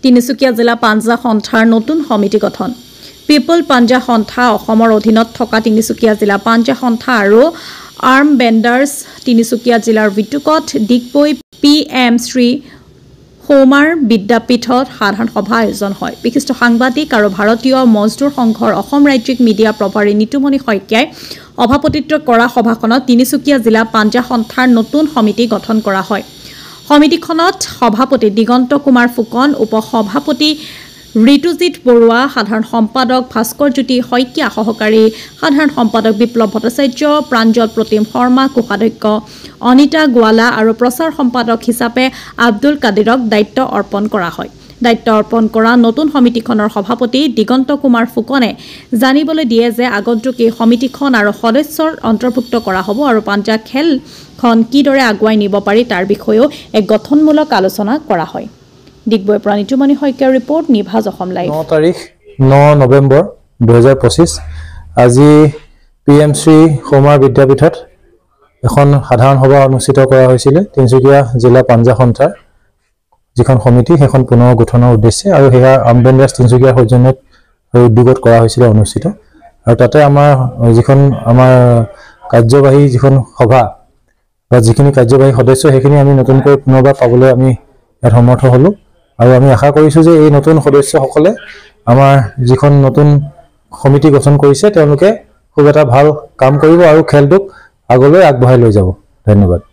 তিনিচুকীয়া জিলা পাঞ্জা সন্থাৰ নতুন সমিতি গঠন পিপল পাঞ্জা সন্থা অসমৰ অধীনত থকা তিনিচুকীয়া জিলা পাঞ্জা সন্থা আৰু আৰ্ম বেণ্ডাৰ্ছ তিনিচুকীয়া জিলাৰ বিতুকত ডিগবৈ PM শ্ৰী হোমাৰ বিদ্যাপীঠত সাধাৰণ সভা আয়োজন হয় বিশিষ্ট সাংবাদিক আৰু ভাৰতীয় মজদুৰ সংঘৰ অসম ৰাজ্যিক মিডিয়া প্ৰভাৰী নিতুমণি শইকীয়াই সভাপতিত্ব কৰা সভাখনত তিনিচুকীয়া জিলা পাঞ্জা সন্থাৰ নতুন সমিতি গঠন কৰা হয় সমিতিখনত সভাপতি দিগন্ত কুমাৰ ফুকন উপসভাপতি ঋতুজিত বৰুৱা সাধাৰণ সম্পাদক ভাস্কৰ জ্যোতি শইকীয়া সহকাৰী সাধাৰণ সম্পাদক বিপ্লৱ ভট্টাচাৰ্য প্ৰাঞ্জল প্ৰতিম শৰ্মা কোষাধ্যক্ষ অনিতা গোৱালা আৰু প্ৰচাৰ সম্পাদক হিচাপে আব্দুল কাদিৰক দায়িত্ব অৰ্পণ কৰা হয় দায়িত্ব অৰ্পণ কৰা নতুন সমিতিখনৰ সভাপতি দিগন্ত কুমাৰ ফুকনে জানিবলৈ দিয়ে যে আগন্তুক এই সমিতিখন আৰু সদস্যৰ অন্তৰ্ভুক্ত কৰা হ'ব আৰু পাঞ্জা খেলখন কিদৰে আগুৱাই নিব পাৰি তাৰ বিষয়েও এক গঠনমূলক আলোচনা কৰা হয় ডিগবৈৰ পৰা নিতুমণি শইকীয়াৰ ৰিপৰ্ট নিভাজ অসম লাইভ 9 তাৰিখ 9 নৱেম্বৰ 2025 আজি PM শ্ৰী হোমাৰ বিদ্যাপীঠত এখন সাধাৰণ সভা অনুষ্ঠিত কৰা হৈছিল তিনিচুকীয়া জিলা পাঞ্জা সন্থাৰ যিখন সমিতি সেইখন পুনৰ গঠনৰ উদ্দেশ্যে আৰু হেয়া আমবেণ্ডাৰ্ছ তিনিচুকীয়া সৌজন্যত উদ্যোগত কৰা হৈছিল অনুষ্ঠিত আৰু তাতে আমাৰ যিখন আমাৰ কাৰ্যবাহী যিখন সভা বা যিখিনি কাৰ্যবাহী সদস্য সেইখিনি আমি নতুনকৈ পুনৰবাৰ পাবলৈ আমি ইয়াত সমৰ্থ হলো আৰু আমি আশা কৰিছো যে এই নতুন সদস্যসকলে আমাৰ যিখন নতুন সমিতি গঠন কৰিছে তেওঁলোকে খুব এটা ভাল কাম কৰিব আৰু খেলটোক আগলৈ আগবঢ়াই লৈ যাব ধন্যবাদ